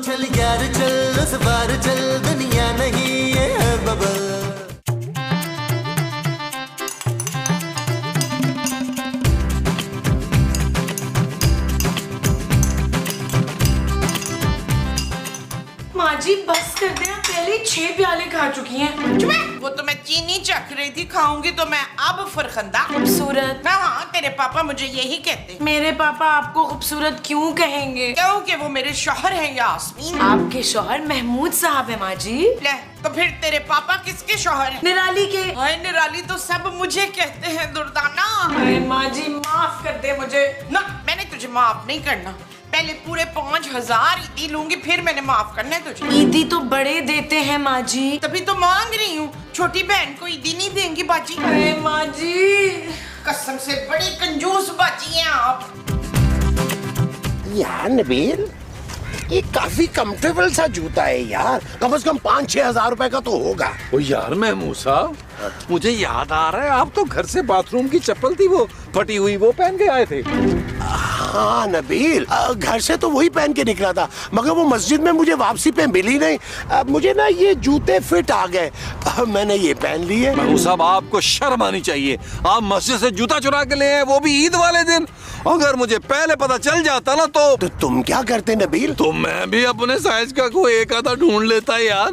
चल यार चल, उस बार चल, दुनिया नहीं ये है बबल। माँ जी बस कर दे, पहले 6 प्याले खा चुकी हैं। वो तो मैं चीनी चख रही थी, खाऊंगी तो मैं अब फरखंदा। खूबसूरत। हाँ, तेरे पापा मुझे यही कहते। मेरे पापा आपको खूबसूरत क्यों कहेंगे? क्योंकि वो मेरे शौहर हैं यास्मीन। आपके शौहर महमूद साहब है माँ जी। ले, तो फिर तेरे पापा किसके शौहर हैं? निराली के। हाय निराली तो सब मुझे कहते हैं दुर्दाना। माँ जी माफ कर दे मुझे। ना, मैंने तुझे माफ नहीं करना। पहले पूरे 5000 ईदी लूंगी, फिर मैंने माफ करना है तुझे। ईदी तो बड़े देते हैं माँ जी। तभी तो मांग रही हूँ, छोटी बहन को ईदी नहीं देंगी बाजी। माँ जी कसम से बड़ी कंजूस बाजी हैं आप। यार नबील, ये काफी कंफर्टेबल सा जूता है यार, कम से कम 5-6 हजार रुपए का तो होगा। ओ यार महमूद साहब, मुझे याद आ रहा है आप तो घर से बाथरूम की चप्पल थी वो फटी हुई, वो पहन के आए थे। हाँ नबील, घर से तो वही पहन के निकला था, मगर वो मस्जिद में मुझे वापसी पे मिली नहीं। मुझे ना ये जूते फिट आ गए, मैंने ये पहन लिए। महमूद साहब आपको शर्म आनी चाहिए, आप मस्जिद से जूता चुरा के ले आए, वो भी ईद वाले दिन। अगर मुझे पहले पता चल जाता ना तो तुम क्या करते नबील? तो मैं भी अपने साइज का कोई एक आधा ढूंढ लेता यार।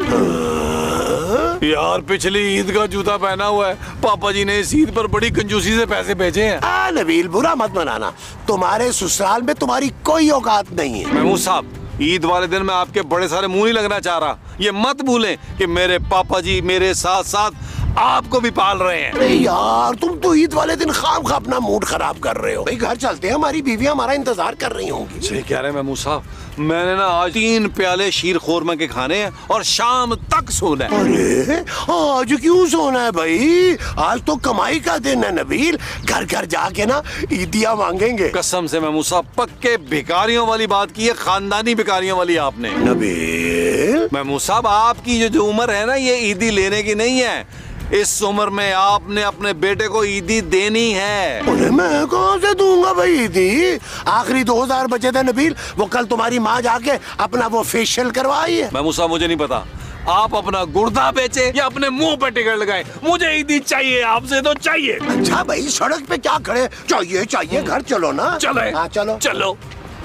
यार पिछली ईद का जूता पहना हुआ है, पापा जी ने इस ईद पर बड़ी कंजूसी से पैसे भेजे हैं। नबील बुरा मत मनाना, तुम्हारे ससुराल में तुम्हारी कोई औकात नहीं है। महमूद साहब, ईद वाले दिन मैं आपके बड़े सारे मुंह नहीं लगना चाह रहा। ये मत भूलें कि मेरे पापा जी मेरे साथ साथ आपको भी पाल रहे हैं। अरे यार तुम तो ईद वाले दिन खामखा अपना मूड खराब कर रहे हो। भाई घर चलते हैं, हमारी बीवियां हमारा इंतजार कर रही होंगी। सही कह रहे हैं महमूद साहब, मैंने ना आज 3 प्याले शीर खोरमा के खाने हैं और शाम तक सोना है। अरे आज क्यों सोना है भाई? आज तो कमाई का दिन है नबील, घर घर जाके ना ईदियां मांगेंगे। कसम से महमूद साहब, पक्के भिखारियों वाली बात की है, खानदानी भिखारियों वाली आपने। नबील महमूद साहब, आपकी जो उम्र है ना, ये ईदी लेने की नहीं है। इस उम्र में आपने अपने बेटे को ईदी देनी है। अरे मैं कहाँ से दूंगा भाई ईदी? आखिरी 2000 बचे थे नबील, वो कल तुम्हारी माँ जाके अपना वो फेशियल करवाई है। महमूद साहब मुझे नहीं पता, आप अपना गुर्दा बेचे या अपने मुंह पे टिकट लगाए, मुझे ईदी चाहिए, आपसे तो चाहिए। अच्छा भाई, सड़क पे क्या खड़े? चाहिए चाहिए, घर चलो ना। चले। हाँ चलो चलो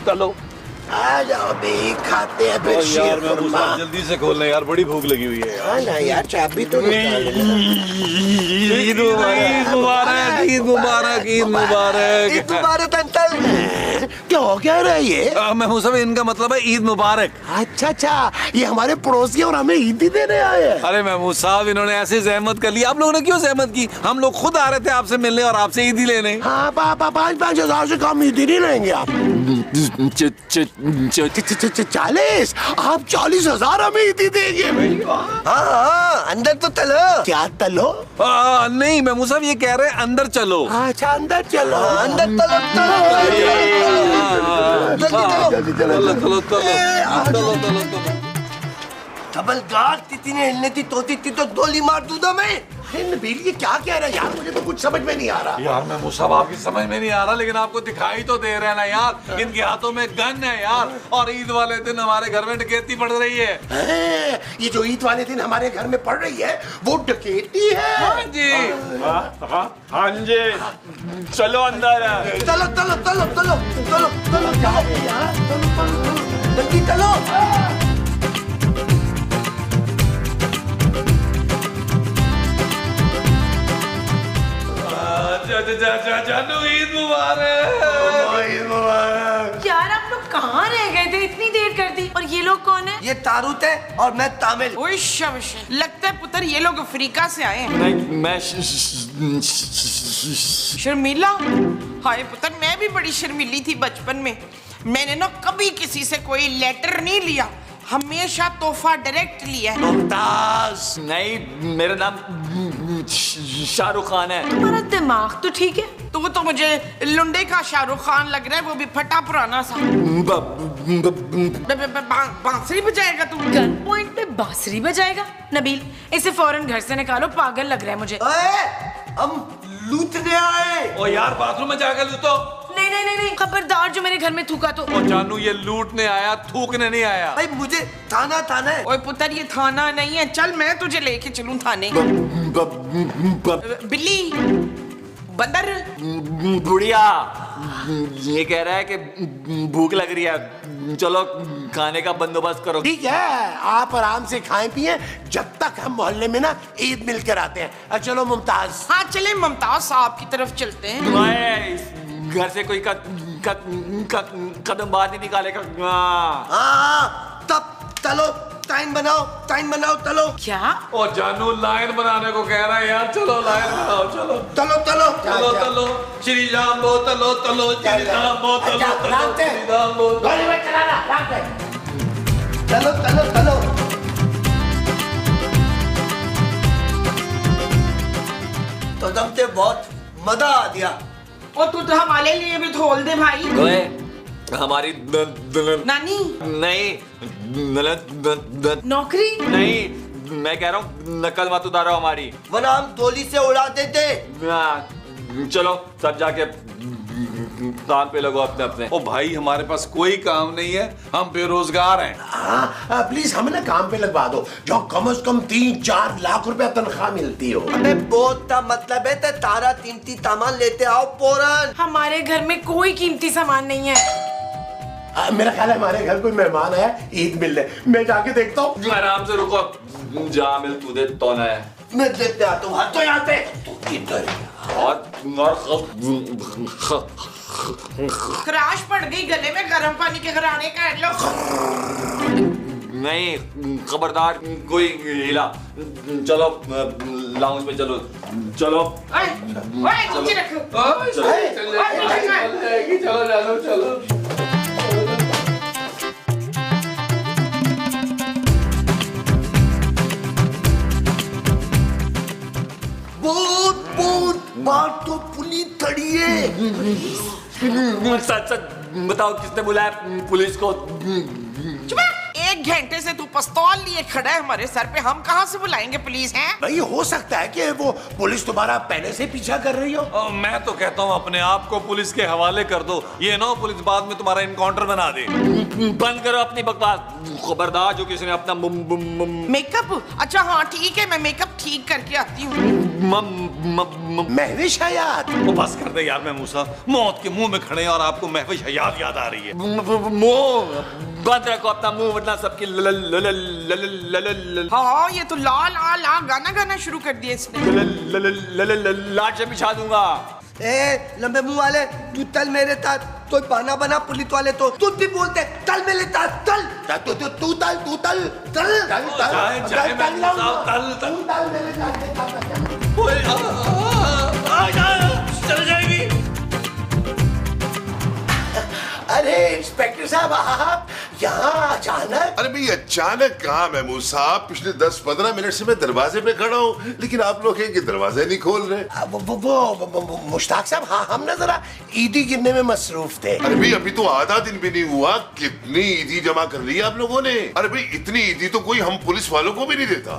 चलो आ जाओ भी, खाते हैं फिर यार शीर खुरमा। जल्दी से खोलना यार, बड़ी भूख लगी हुई है। हाँ ना यार, चाबी तो निकाल। ईद मुबारक, ईद मुबारक, ईद मुबारक, ईद मुबारक अंकल। क्या हो क्या रहा है ये? महमूद साहब, इनका मतलब है ईद मुबारक। अच्छा अच्छा, ये हमारे पड़ोसी और हमें ईदी देने आए हैं। अरे महमूद साहब, इन्होंने ऐसे जहमत कर ली। आप लोगों ने क्यों जहमत की? हम लोग खुद आ रहे थे आपसे मिलने और आपसे ईदी लेने। हाँ पापा, 5-5 हजार से कम ईदी नहीं लेंगे आप। 40? आप 40,000 हमें ईदी देंगे भाई? हाँ, अंदर तो तलो। क्या तलो? नहीं महमूद साहब, ये कह रहे हैं अंदर चलो। अच्छा अंदर चलो, अंदर तलो हिलने थी तो गोली मार दूंगा मैं। नबील ये क्या कह रहा है यार, मुझे तो कुछ समझ में नहीं आ रहा। यार महमूद साहब, आपकी समझ में नहीं आ रहा, लेकिन आपको दिखाई तो दे रहे हैं ना यार, इनके हाथों में गन है यार, और ईद वाले दिन हमारे घर में डकैती पड़ रही है। ये जो ईद वाले दिन हमारे घर में पड़ रही है, वो डकैती है। हाँ जी, हाँ जी, चलो अंदर। चलो चलो चलो चलो चलो चलो, जाओ यार, चलो चलो जल्दी चलो। जानू ईद मुबारक। ईद मुबारक। यार आप लोग कहाँ रह गए थे, इतनी देर कर दी? और ये लोग कौन है? ये तारूत है और मैं तामिल। ओए शब्श, लगता है पुत्र ये लोग अफ्रीका से आए हैं। मैं शर्मिला? हाय पुत्र, मैं भी बड़ी शर्मिली थी बचपन में। मैंने ना कभी किसी से कोई लेटर नहीं लिया, हमेशा तोहफा डायरेक्ट लिया है। मुमताज। नहीं, मेरा नाम शाहरुख खान है। तुम्हारा दिमाग तो ठीक है। तो मुझे लुंडे का शाहरुख खान लग रहा है, वो भी फटा पुराना सा। बांसुरी बजाएगा तू? गन पॉइंट पे बांसुरी बजाएगा? नबील, इसे फौरन घर से निकालो, पागल लग रहा है मुझे। हम लूटने आए। ओ यार, बाथरूम में जाकर लूटो। नहीं नहीं, खबरदार जो मेरे घर में थूका तो। ओ जानू, ये लूटने आया, थूकने नहीं आया। भाई मुझे थाना है। ओए पुत्र, ये थाना नहीं है, चल मैं तुझे लेके चलूं थाने। बिल्ली, बंदर, बुढ़िया ये कह रहा है कि भूख लग रही है, चलो खाने का बंदोबस्त करो। ठीक है, आप आराम से खाएं पिए जब तक हम मोहल्ले में ना ईद मिलकर आते हैं। चलो मुमताज। हाँ चले मुमताज साहब की तरफ चलते हैं। तुम्हारे घर से कोई कदम बाहर नहीं निकालेगा। हाँ तब चलो, टाइम बनाओ चलो। क्या? ओ जानू लाइन बनाने को कह रहा है यार, चलो लाइन बनाओ, चलो चलो श्री राम बो, चलो श्री राम बो, श्री राम बो। चलो। तो तुमसे बहुत मजा आ दिया। और तू तो हमारे लिए भी धोल दे भाई। ओए, हमारी नानी नहीं नौकरी नहीं, मैं कह रहा हूँ नकल मत उतारो हमारी, वरना हम गोली से उड़ा देते। चलो सब जाके काम पे लगो अपने अपने। ओ भाई, हमारे पास कोई काम नहीं है, हम बेरोजगार हैं। हाँ प्लीज हमें ना काम पे लगवा दो, जो कम से कम 3-4 लाख रुपया तनख्वाह मिलती हो। अबे बहुत का मतलब है तो तारा कीमती सामान लेते आओ फौरन। हमारे घर में कोई कीमती सामान नहीं है। मेरा ख्याल है हमारे घर कोई मेहमान आया ईद मिलने, मैं जाके देखता हूँ। आराम से रुको, जा मिल तू दे तो है। मैं देखते आता हूँ। तो यहाँ पे तू किधर खराश पड़ गई गले में, गर्म पानी के घराने का लो। नहीं खबरदार कोई हिला। चलो लाउंज में चलो। नीचे रखो। चलो। बहुत बार तो पुलिस खड़ी है। सच बताओ किसने बुलाया पुलिस को? 1 घंटे से तू पिस्तौल लिए खड़ा है हमारे सर पे, हम कहाँ से बुलाएंगे पुलिस हैं? भाई हो सकता है कि वो पुलिस तुम्हारा पहले से पीछा कर रही हो। मैं तो कहता हूँ अपने आप को पुलिस के हवाले कर दो, ये ना पुलिस बाद में तुम्हारा इनकाउंटर बना दे। बंद करो अपनी बकवास, खबरदार जो किसी ने अपना मेकअप। अच्छा हाँ ठीक है, मैं मेकअप ठीक करके आती हूँ। महविश हयात। वो बस कर दे यार, मैं मूसा मौत के मुंह में खड़े हैं और आपको महविश हयात याद आ रही है। मुंह बंद रखो अपना मुंह, वरना सबकी हाँ ये तो लाल गाना शुरू कर दिया इसने। लाट से बिछा दूंगा। ए लंबे मुंह वाले, तू चल मेरे साथ। तो बहाना पुलिस वाले तो तू भी बोलते चल मेरे साथ, चल। तू चल जाएगी। अरे इंस्पेक्टर साहब, आप यहाँ अचानक? अरे भाई अचानक कहाँ महमूद साहब, पिछले 10-15 मिनट से मैं दरवाजे पे खड़ा हूँ, लेकिन आप लोग हैं कि दरवाजे नहीं खोल रहे। वो मुश्ताक साहब, हाँ हम ना जरा ईदी गिनने में मसरूफ थे। अरे भाई अभी तो आधा दिन भी नहीं हुआ, कितनी ईदी जमा कर ली आप लोगों ने? अरे भाई इतनी ईदी तो कोई हम पुलिस वालों को भी नहीं देता।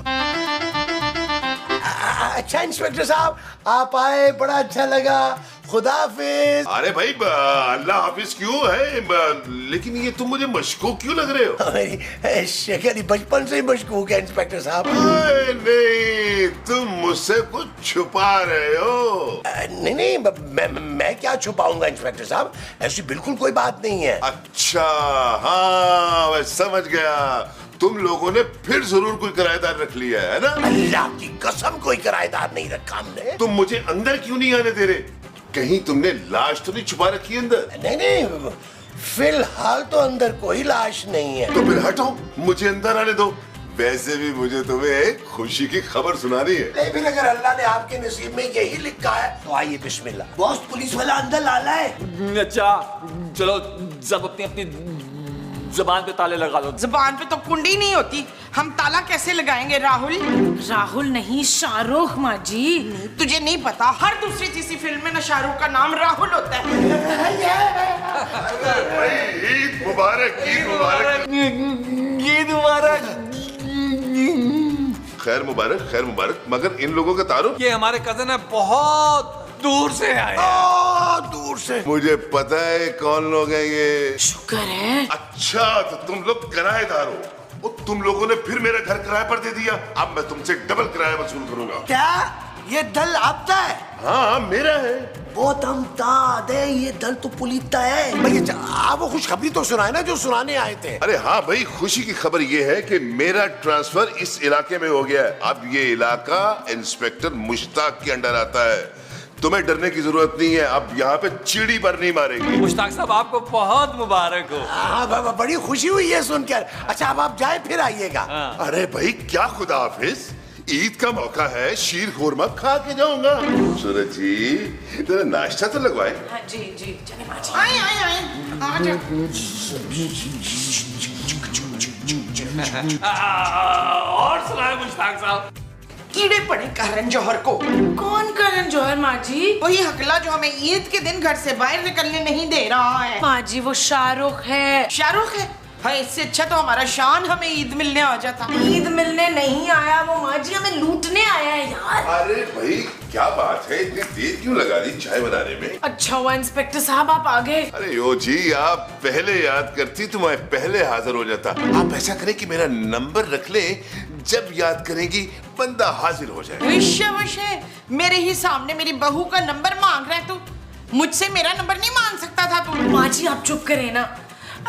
अच्छा इंस्पेक्टर साहब, आप आए, बड़ा अच्छा लगा। खुदा हाफिज। अरे भाई अल्लाह हाफिज क्यों है, लेकिन ये तुम मुझे मशकूक क्यों लग रहे हो? शक्ल बचपन से ही मशकूक है इंस्पेक्टर साहब। नहीं, तुम मुझसे कुछ छुपा रहे हो। नहीं, मैं क्या छुपाऊंगा इंस्पेक्टर साहब, ऐसी बिल्कुल कोई बात नहीं है। अच्छा हाँ, मैं समझ गया, तुम लोगों ने फिर जरूर कोई किराएदार रख लिया है ना? अल्लाह की कसम कोई किराएदार नहीं रखा हमने। तुम मुझे अंदर क्यों नहीं आने दे रहे? कहीं तुमने लाश तो नहीं छुपा रखी अंदर? नहीं, फिलहाल तो अंदर कोई लाश नहीं है। तो फिर हटाओ, मुझे अंदर आने दो। वैसे भी मुझे तुम्हें एक खुशी की खबर सुनानी है। लेकिन अगर अल्लाह ने आपके नसीब में यही लिखा है तो आइए बिस्मिल्लाह। बॉस पुलिस वाला अंदर लाला है। अच्छा चलो सब अपनी अपनी ज़बान पे ताले लगा लो। ज़बान पे तो कुंडी नहीं होती, हम ताला कैसे लगाएंगे? राहुल नहीं, शाहरुख माँ जी। तुझे नहीं पता, हर दूसरी तीसरी फिल्म में ना शाहरुख का नाम राहुल होता है। ईद मुबारक, ईद मुबारक, ईद मुबारक। खैर मुबारक, खैर मुबारक। मगर इन लोगों का तारुफ? ये हमारे कजन है, बहुत दूर से आए। दूर से। मुझे पता है कौन लोग हैं ये। शुक्र है। अच्छा तो तुम लोग किराएदार हो। वो तुम लोगों ने फिर मेरा घर किराए पर दे दिया। अब मैं तुमसे डबल किराया वसूल करूंगा। क्या ये दल आपका है? हाँ मेरा है। बहुत हमदाद है, ये दल तो पुलिता है। भैया आप वो खुशखबरी तो सुनाए ना जो सुनाने आए थे। अरे हाँ भाई, खुशी की खबर ये है कि मेरा ट्रांसफर इस इलाके में हो गया है। अब ये इलाका इंस्पेक्टर मुश्ताक के अंडर आता है। तुम्हें डरने की जरूरत नहीं है। अब यहाँ पे चीड़ी पर नहीं मारेगी। मुश्ताक साहब आपको बहुत मुबारक हो। हाँ बड़ी खुशी हुई है सुनकर। अच्छा अब आप जाए फिर आइएगा। अरे भाई क्या खुदा हाफिज, ईद का मौका है, शीर खुरमा खा के जाऊंगा। सूरज जी तेरा नाश्ता तो लगवाए। हाँ जी जी चले माँ जी। आए आए आए आ जाओ। और सुनाए मुश्ताक साहब। कीड़े पड़े करण जौहर को। कौन करण जौहर माँ जी? वही हकला जो हमें ईद के दिन घर से बाहर निकलने नहीं दे रहा है। माँ जी वो शाहरुख है। शाहरुख है? है इससे अच्छा तो हमारा शान हमें ईद मिलने आ जाता। ईद मिलने नहीं आया वो माँ जी, हमें लूटने आया है यार। अरे भाई क्या बात है, इतनी देर क्यों लगा दी चाय बनाने में? अच्छा हुआ इंस्पेक्टर साहब आप आ गए। अरे ओ जी, आप पहले याद करती तो मैं पहले हाजिर हो जाता। आप ऐसा करें कि मेरा नंबर रख ले, जब याद करेंगी बंदा हाजिर हो जाए। विश्ववश है, मेरे ही सामने मेरी बहू का नंबर मांग रहा है तू। मुझसे मेरा नंबर नहीं मांग सकता था तू। माँ जी आप चुप करें ना।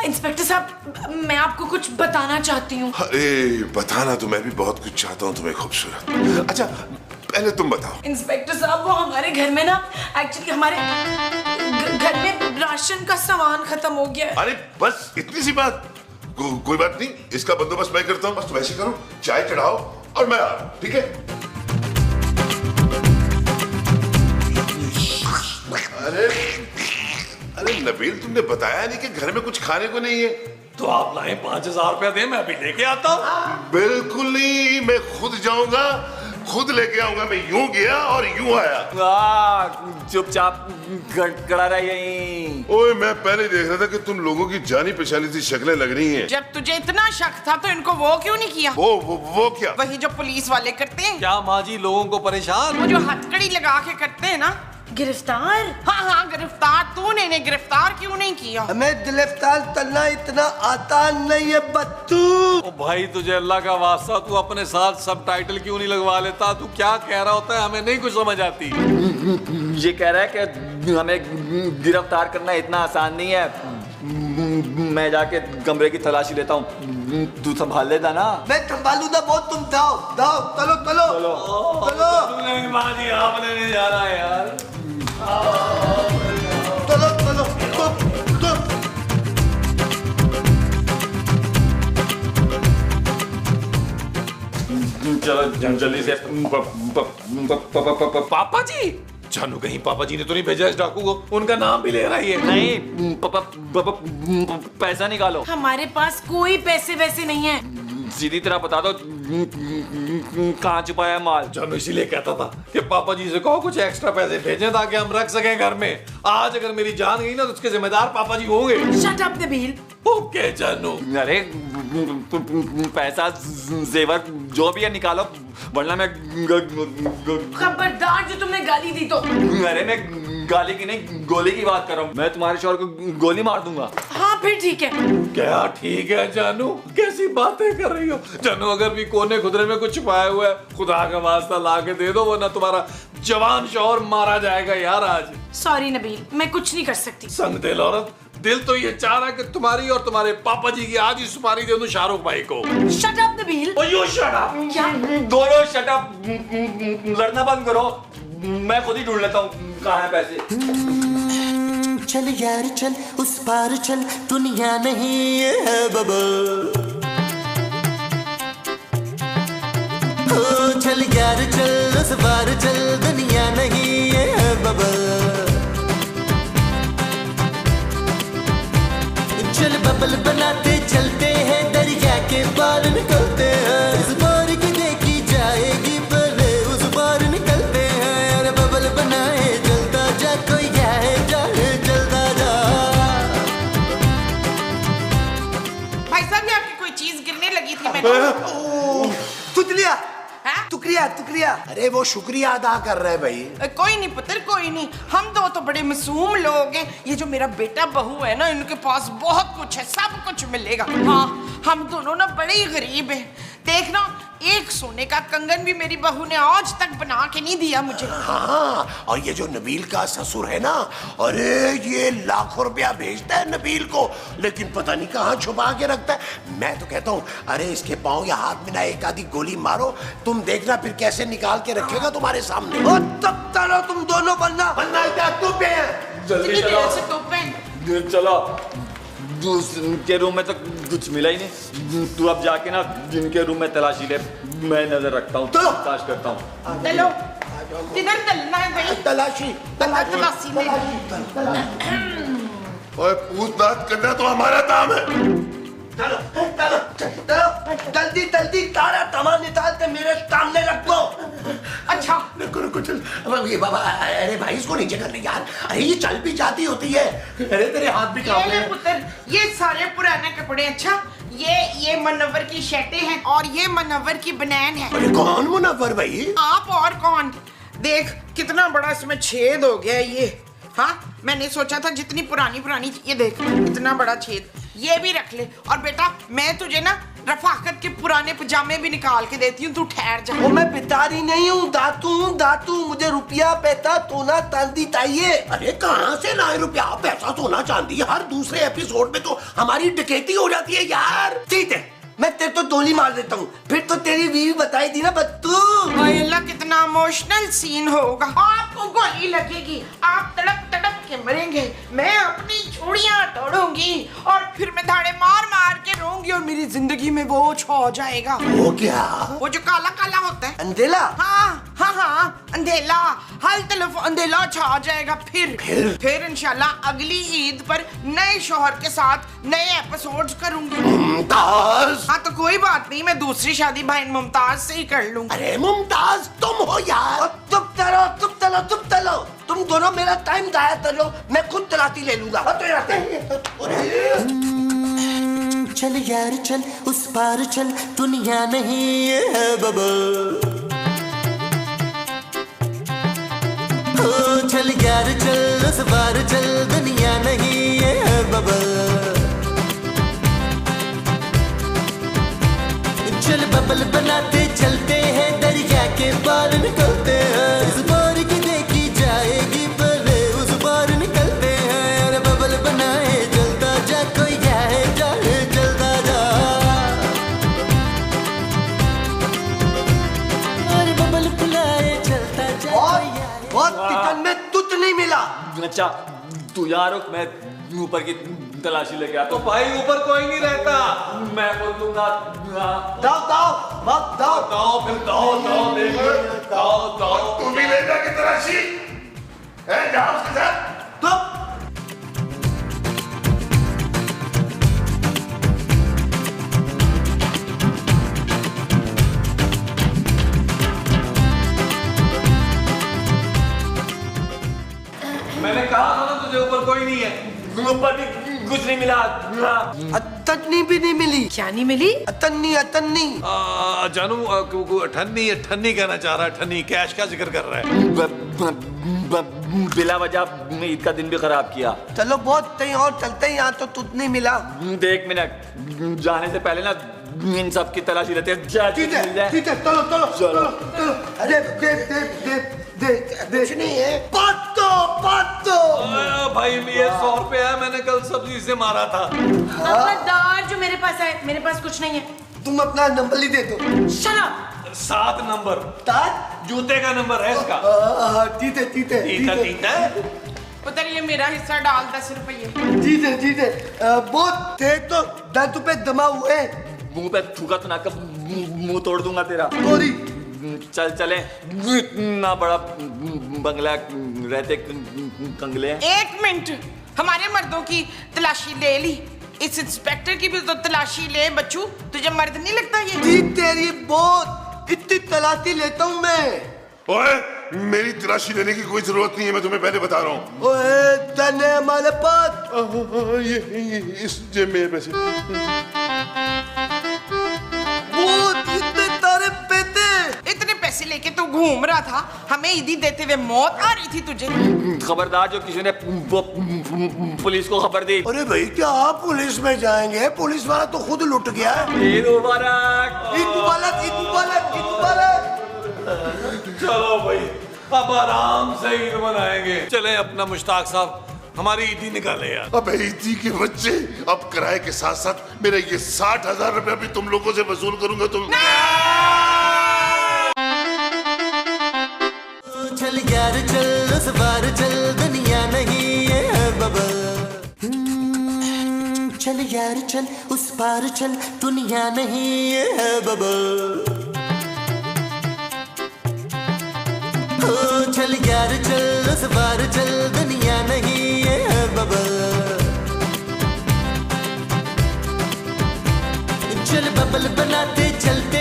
इंस्पेक्टर साहब मैं आपको कुछ बताना चाहती हूँ। अरे बताना तो मैं भी बहुत कुछ चाहता हूँ तुम्हें खूबसूरत। अच्छा पहले तुम बताओ। इंस्पेक्टर साहब वो हमारे घर में ना, एक्चुअली हमारे घर में राशन का सामान खत्म हो गया है। अरे बस इतनी सी बात। कोई बात नहीं, इसका बंदोबस्त मैं करता हूँ। बस तुम ऐसे करो, चाय चढ़ाओ और मैं आ रहा हूँ, ठीक है? अरे नबील, तुमने बताया नहीं कि घर में कुछ खाने को नहीं है। तो आप लाए 5000 रुपया दे, मैं अभी लेके आता हूँ। बिल्कुल नहीं, मैं खुद जाऊंगा, खुद लेके आऊंगा। मैं यूं गया और यूं आया। चुपचाप खड़ा रह यहीं। ओए मैं पहले देख रहा था कि तुम लोगों की जानी पहचानी सी शक्लें लग रही हैं। जब तुझे इतना शक था तो इनको वो क्यों नहीं किया? वो क्या? वही जो पुलिस वाले करते हैं। क्या माँ जी लोगों को परेशान? वो जो हथकड़ी लगा के करते हैं ना। गिरफ्तार? हाँ हाँ गिरफ्तार। तूने इन्हें गिरफ्तार क्यों नहीं किया? हमें गिरफ्तार करना इतना आता नहीं है बच्चू। ओ भाई तुझे अल्लाह का वास्ता, तू अपने साथ सब टाइटल क्यों नहीं लगवा लेता? तू क्या कह रहा होता है, हमें नहीं कुछ समझ आती। ये कह रहा है कि हमें गिरफ्तार करना इतना आसान नहीं है। मैं जाके कमरे की तलाशी लेता हूँ, तू संभाल लेता ना। मैं संभालूंगा बहुत, तुम जाओ जाओ, चलो चलो चलो नहीं माँ जी आपने नहीं जाना है यार। चलो चलो तुम चलो जल्दी से। पापा जी? जानू कहीं पापा जी ने तो नहीं भेजा इस डाकू को? उनका नाम भी ले रहा है। नहीं पैसा निकालो। हमारे पास कोई पैसे वैसे नहीं है। सीधी तरह बता दो कहाँ छुपाया माल। जानू इसीलिए कहता था कि पापा जी से कहो कुछ एक्स्ट्रा पैसे भेजें ताकि हम रख सकें घर में। आज अगर मेरी जान गई ना तो उसके जिम्मेदार पापा जी होंगे। Shut up Nabeel. ओके जानू। अरे पैसा जेवर जो भी है निकालो, वरना मैं खबरदार जो तुमने गाली दी तो। अरे मैं गाली की नहीं गोली की बात कर रहा हूँ। मैं तुम्हारे शौहर को गोली मार दूंगा। हाँ फिर ठीक है। क्या ठीक है जानू? कैसी बातें कर रही हो जानू? अगर भी कोने खुदरे में कुछ छुपाया हुआ है, खुदा का वास्ता ला के दे दो, वरना तुम्हारा जवान शौहर मारा जाएगा यार आज। सॉरी नबील, मैं कुछ नहीं कर सकती। संग दिल औरत, दिल तो ये चाह रहा कि तुम्हारी और तुम्हारे पापा जी की आज ही सुपारी दे दूं शाहरुख भाई को। Shut up Nabeel. You shut up. क्या? दोनों शट अप, लड़ना बंद करो। मैं खुद ही ढूंढ लेता हूँ कहाँ है पैसे। चल यार चल उस पार चल, दुनिया नहीं है बबल। ओ चल यार चल उस पार चल, दुनिया नहीं है बबल। चल बबल बनाते चलते हैं, दरिया के पार निकलते हैं। इस बार की देखी जाएगी पहले उस बार निकलते हैं। अरे बबल बनाए चलता जा, कोई जाए जाए चलता जा। भाई साहब ये आपकी कोई चीज गिरने लगी थी। मैं तुतलिया, हाँ? तू शुक्रिया शुक्रिया। अरे वो शुक्रिया अदा कर रहे हैं भाई। कोई नहीं पुत्र, कोई नहीं, हम दो तो बड़े मासूम लोग हैं। ये जो मेरा बेटा बहू है ना, इनके पास बहुत कुछ है, सब कुछ मिलेगा। हाँ, हम दोनों ना बड़े ही गरीब हैं। देखना, एक सोने का कंगन भी मेरी बहू ने आज तक बना के नहीं दिया मुझे। हाँ, और ये जो नबील का ससुर है ना, अरे ये लाखों रुपया भेजता है नबील को, लेकिन पता नहीं कहाँ छुपा के रखता है। मैं तो कहता हूँ, अरे इसके पाँव या हाथ में ना एक आधी गोली मारो, तुम देखना फिर कैसे निकाल के रखेगा तुम्हारे सामने। और तब चलो तुम दोनों बनना तू पे जल्दी चलो। चलो, के रूम में तो कुछ मिला ही नहीं। तू अब जाके ना जिनके रूम में तलाशी ले, मैं नजर रखता हूँ, तलाश करता हूँ। चलो, किधर चलना है भाई? तलाशी तलाशी ले। और पूछताछ करना तो हमारा काम है। चलो चलो चलो, जल्दी जल्दी सारा सामान निकाल के मेरे सामने रख दो। अच्छा, रुको चल। ये बाबा, अरे भाई इसको नीचे कर ले यार। अरे ये चल भी जाती होती है। अरे तेरे हाथ भी कांप रहे हैं। पुत्र, ये सारे पुराने कपड़े। अच्छा, ये मनव्वर की शर्टें हैं और ये मनव्वर की बनैन है। अरे कौन मुनव्वर भाई? आप और कौन? देख कितना बड़ा इसमें छेद हो गया है ये। हाँ, मैंने सोचा था जितनी पुरानी ये देख इतना बड़ा छेद। ये भी रख ले। और बेटा, मैं तुझे ना रफाकत के पुराने पजामे भी निकाल के देती हूँ, तू ठहर जा। वो मैं पितारी नहीं हूँ, दातू हूँ दातू। मुझे रुपया पैसा सोना चांदी चाहिए। अरे कहाँ से लाए रुपया पैसा सोना चांदी? हर दूसरे एपिसोड में तो हमारी डकैती हो जाती है यार। ठीक है, मैं तेरे तो गोली मार देता हूँ, फिर तो तेरी बीवी बताई थी ना बत्तू। अल्लाह, कितना इमोशनल सीन होगा। आपको गोली लगेगी, आप तड़प तड़प के मरेंगे, मैं अपनी चूड़ियां तोड़ूंगी और फिर मैं धाड़े मार मार के रोऊंगी और मेरी जिंदगी में वो छा जाएगा। वो क्या? वो जो काला काला होता है, अंधेला। हाँ हाँ हाँ, अंधेला। हर तरफ अंधेला छा जाएगा। फिर इंशाल्लाह अगली ईद पर नए शौहर के साथ नए एपिसोड्स करूंगी। मुमताज। हाँ, तो कोई बात नहीं, मैं दूसरी शादी बहन मुमताज से ही कर लूंगी। अरे मुमताज तुम हो यार। चुप चलो, तुम दोनों मेरा टाइम जाया करो, मैं खुद तलाशी ले लूंगा। चल यार चल, उस पार चल, दुनिया नहीं है बबल। ओ चल यार चल, उस पार चल, दुनिया नहीं है बबल। चल बबल बनाते चलते हैं, दरिया के पार निकलते हैं। इस बार की देखी जाएगी, पहले उस बार निकलते हैं। अरे बबल बनाए चलता जा, कोई जाए जाए चलता जा। अरे बबल बुलाए चलता जा। बहुत किचन में तुझ नहीं मिला। अच्छा, तू यहाँ रुक, मैं ऊपर की तलाशी लेके आता हूँ। तो भाई ऊपर कोई नहीं रहता। मैं बोल दूंगा। दाओ फिर दाओ। तू भी लेगा की तलाशी है? जाओ उसके साथ। तो मैंने कहा था ना तुझे ऊपर कोई नहीं है। ऊपर भी कुछ नहीं मिला। अतन्नी भी नहीं मिली। क्या नहीं मिली? अतन्नी जानू ठन्नी कहना चाह रहा है। ठन्नी कैश का जिक्र कर रहा है। बिला वजह ईद का दिन भी खराब किया। चलो बहुत कहीं और चलते हैं, यहाँ तो तुझ नहीं मिला। देख मिनट, जाने से पहले ना इन सब की तलाशी लेते हैं। ठीक है, चलो। अरे दे कुछ नहीं है। पातो भाई ये 100 रुपए है, मैंने कल सब्जी से मारा था। खबरदार, जो मेरे पास है, मेरे पास कुछ नहीं है। तुम अपना नंबर ही दे दो। Shut up! 7 नंबर जूते का नंबर है इसका। ठीक है। पुत्र, ये मेरा हिस्सा डाल 10 रुपये। ठीक है। बहुत थे तो 10 रुपए जमा हुए। मुंह पे थूका तो ना कर, मुंह तोड़ दूंगा तेरा। सॉरी। चले, इतना बड़ा बंगला रहते कंगले हैं। 1 मिनट, हमारे मर्दों की तलाशी ले ली, इस इंस्पेक्टर की भी तो तलाशी ले। बच्चू, तुझे मर्द नहीं लगता ये? जी तेरी बहुत, इतनी तलाशी लेता हूँ मैं। ओए, मेरी तलाशी लेने की कोई जरूरत नहीं है, मैं तुम्हें पहले बता रहा हूँ। ओए, धन है हमारे पास। ये इस जेब में पैसे। बहुत इतने तारे पैसे। इतने पैसे घूम रहा था, हमें ईदी देते हुए मौत आ रही थी तुझे। खबरदार जो किसी ने वो पुलिस को खबर दी। अरे भाई क्या आप पुलिस में जाएंगे? पुलिस वाला तो खुद लुट गया है। ईद मुबारक। ईद मुबारक, ईद मुबारक, ईद मुबारक। चलो भाई अब आराम से ईद मनाएंगे। चले अपना मुश्ताक साहब हमारी ईदी निकाले यार। अबे ईदी के बच्चे, अब किराए के साथ साथ मेरे ये 60,000 रुपया भी तुम लोगों से वसूल करूंगा। तुम चल यार चल, उस बार चल, दुनिया नहीं है बबल। चल यार चल, उस पार चल, दुनिया नहीं है बबल। ओ चल यार चल, उस पार चल, दुनिया नहीं है बबल। चल बबल बनाते चलते